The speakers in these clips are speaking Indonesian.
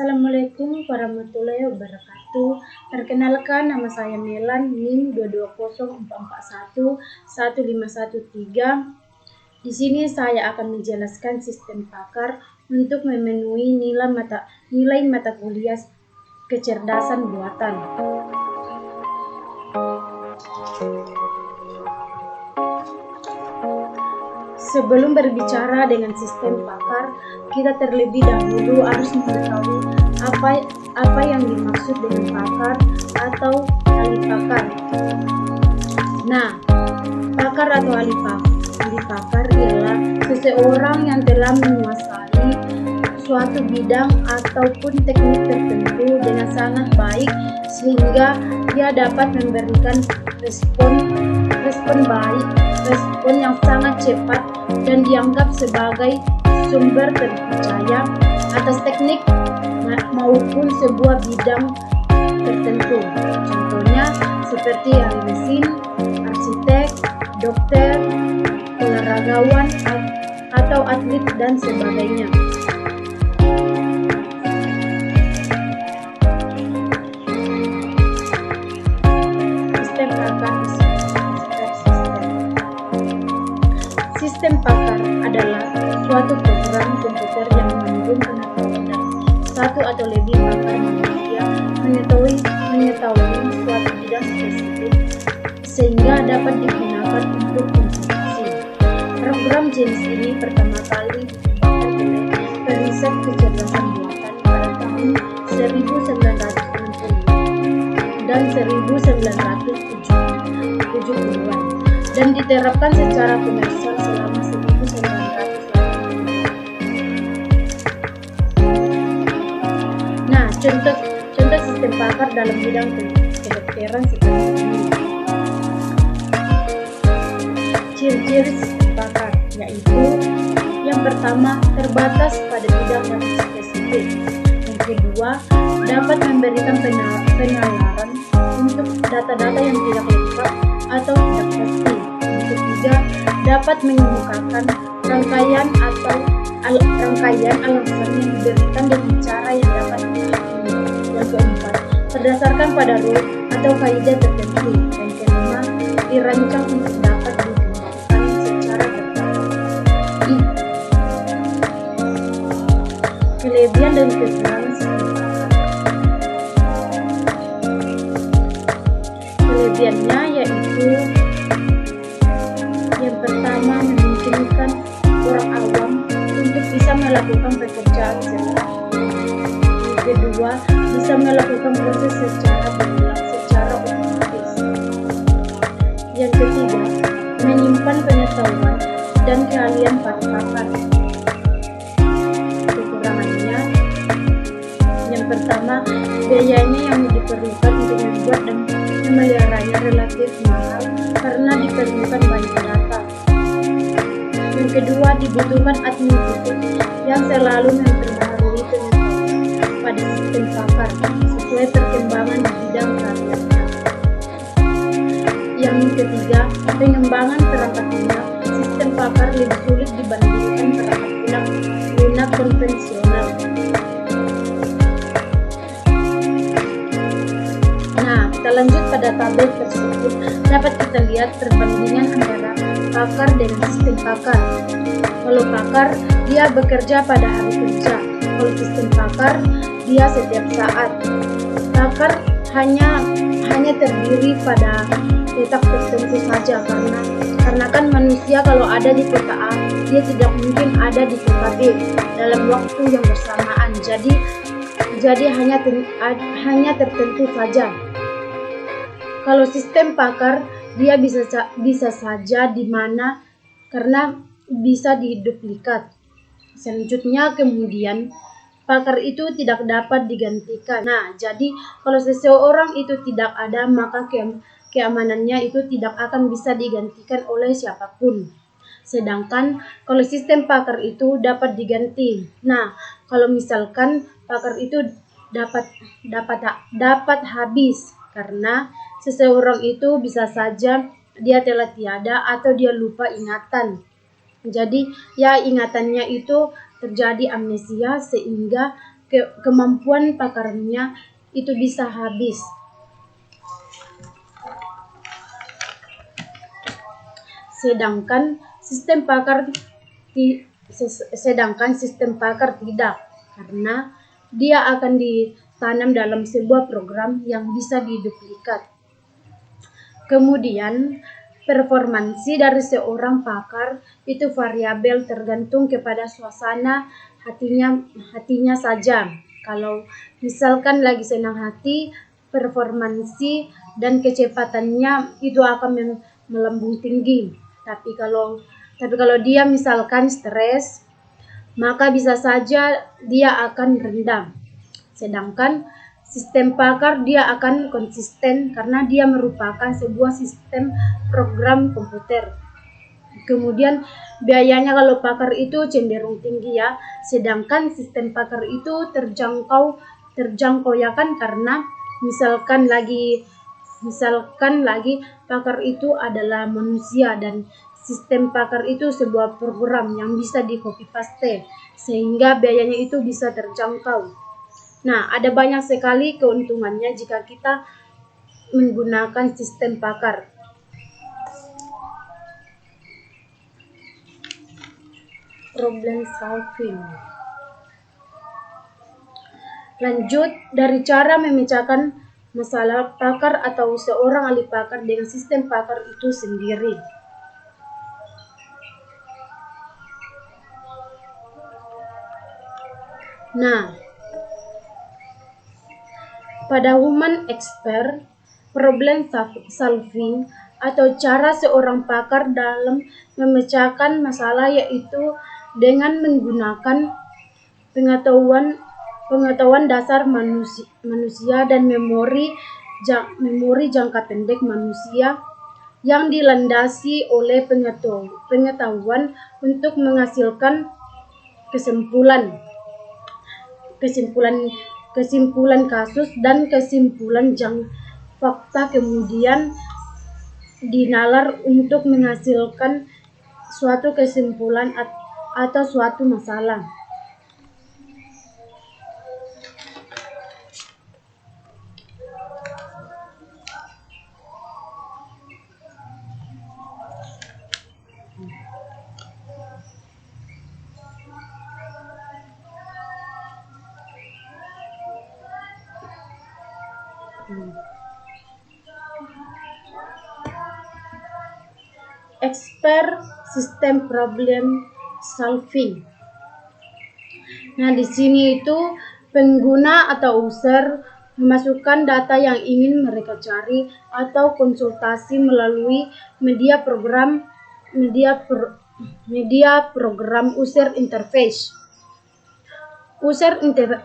Assalamualaikum warahmatullahi wabarakatuh. Perkenalkan, nama saya Melan, NIM 22044115113. Di sini saya akan menjelaskan sistem PAKAR untuk memenuhi nilai mata kuliah kecerdasan buatan. Sebelum berbicara dengan sistem PAKAR, kita terlebih dahulu harus mengetahui apa yang dimaksud dengan PAKAR atau ahli PAKAR. Nah, PAKAR atau ahli PAKAR ialah seseorang yang telah menguasai suatu bidang ataupun teknik tertentu dengan sangat baik sehingga dia dapat memberikan respon baik, respon yang sangat cepat dan dianggap sebagai sumber terpercaya atas teknik maupun sebuah bidang tertentu. Contohnya seperti ahli mesin, arsitek, dokter, olahragawan, atau atlet dan sebagainya. Sistem PAKAR adalah suatu program komputer yang mengandung pengetahuan dari satu atau lebih pakar manusia mengetahui suatu bidang spesifik sehingga dapat digunakan untuk konsentrasi. Program jenis ini pertama kali dikembangkan oleh periset kecerdasan buatan pada tahun 1960 dan 1970-an dan diterapkan secara komersial selama 1980. Nah, contoh sistem PAKAR dalam bidang kedokteran seperti ini. Ciri-ciri sistem PAKAR yaitu yang pertama, terbatas pada bidang yang spesifik. Yang kedua, dapat memberikan penalaran untuk data-data yang tidak lengkap atau tidak pasti. Yang ketiga, dapat mengemukakan rangkaian alasan yang diberikan dengan cara yang dapat dipahami. Yang keempat, berdasarkan pada rule atau kaidah tertentu. Yang kelima, dirancang untuk dapat dikembangkan secara bertahap. Kelebihan dan kekurangan sistem PAKAR. Kelebihannya yaitu yang pertama, memungkinkan orang awam untuk bisa melakukan pekerjaan secara. Yang kedua, bisa melakukan proses secara berulang secara otomatis. Yang ketiga, menyimpan pengetahuan dan keahlian para pakar. Kekurangannya, yang pertama, biayanya yang diperlukan untuk membuat dan memeliharanya relatif mahal karena diperlukan banyak data. Yang kedua, dibutuhkan administratif yang selalu memperbaharui pengetahuan pada sistem PAKAR sesuai perkembangan di bidang karyanya. Yang ketiga, pengembangan perangkat lunak. Sistem PAKAR lebih sulit dibandingkan perangkat lunak konvensional. Nah, kita lanjut pada tabel tersebut. Dapat kita lihat perbandingan antara PAKAR dengan sistem PAKAR. Kalau PAKAR, dia bekerja pada hari kerja. Kalau sistem PAKAR, dia setiap saat. PAKAR hanya terdiri pada letak tertentu saja karena kan manusia kalau ada di kota A, dia tidak mungkin ada di kota B dalam waktu yang bersamaan. Jadi hanya tertentu saja. Kalau sistem PAKAR, dia bisa saja di mana karena bisa diduplikat. Selanjutnya kemudian PAKAR itu tidak dapat digantikan. Nah, jadi kalau seseorang itu tidak ada, maka keamanannya itu tidak akan bisa digantikan oleh siapapun. Sedangkan kalau sistem PAKAR itu dapat diganti. Nah, kalau misalkan PAKAR itu dapat habis karena seseorang itu bisa saja dia telah tiada atau dia lupa ingatan. Jadi ya ingatannya itu terjadi amnesia sehingga kemampuan pakarnya itu bisa habis. Sedangkan sistem pakar tidak, karena dia akan ditanam dalam sebuah program yang bisa diduplikat. Kemudian, performansi dari seorang pakar itu variabel tergantung kepada suasana hatinya saja. Kalau misalkan lagi senang hati, performansi dan kecepatannya itu akan melambung tinggi. Tapi kalau dia misalkan stres, maka bisa saja dia akan rendah. Sedangkan sistem pakar dia akan konsisten karena dia merupakan sebuah sistem program komputer. Kemudian biayanya kalau pakar itu cenderung tinggi ya, sedangkan sistem pakar itu terjangkau ya kan, karena misalkan lagi pakar itu adalah manusia dan sistem pakar itu sebuah program yang bisa di copy paste sehingga biayanya itu bisa terjangkau. Nah, ada banyak sekali keuntungannya jika kita menggunakan sistem pakar. Problem solving. Lanjut dari cara memecahkan masalah pakar atau seorang ahli pakar dengan sistem pakar itu sendiri. Nah, pada human expert, problem solving atau cara seorang pakar dalam memecahkan masalah yaitu dengan menggunakan pengetahuan dasar manusia dan memori jangka pendek manusia yang dilandasi oleh pengetahuan untuk menghasilkan kesimpulan kasus dan kesimpulan fakta, kemudian dinalar untuk menghasilkan suatu kesimpulan atau suatu masalah. Expert system problem solving. Nah, di sini itu pengguna atau user memasukkan data yang ingin mereka cari atau konsultasi melalui media program user interface. User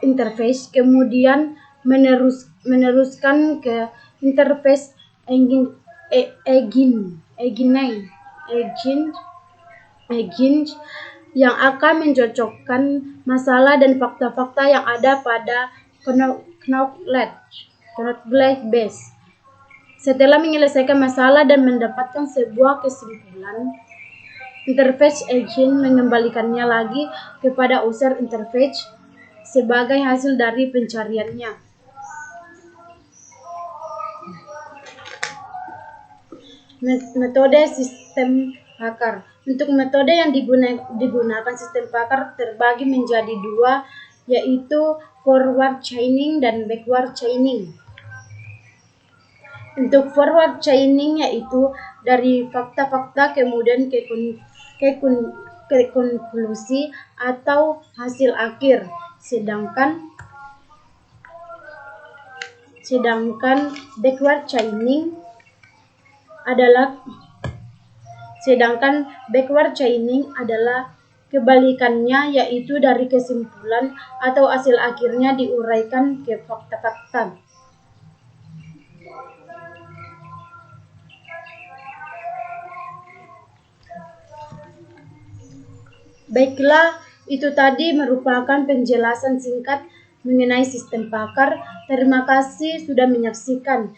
interface kemudian meneruskan ke interface engine yang akan mencocokkan masalah dan fakta-fakta yang ada pada knowledge base. Setelah menyelesaikan masalah dan mendapatkan sebuah kesimpulan, interface engine mengembalikannya lagi kepada user interface sebagai hasil dari pencariannya. Metode sistem pakar. Untuk metode yang digunakan sistem pakar terbagi menjadi dua, yaitu forward chaining dan backward chaining. Untuk forward chaining yaitu dari fakta-fakta kemudian ke konklusi atau hasil akhir. Sedangkan backward chaining adalah kebalikannya, yaitu dari kesimpulan atau hasil akhirnya diuraikan ke fakta-fakta. Baiklah, itu tadi merupakan penjelasan singkat mengenai sistem pakar. Terima kasih sudah menyaksikan.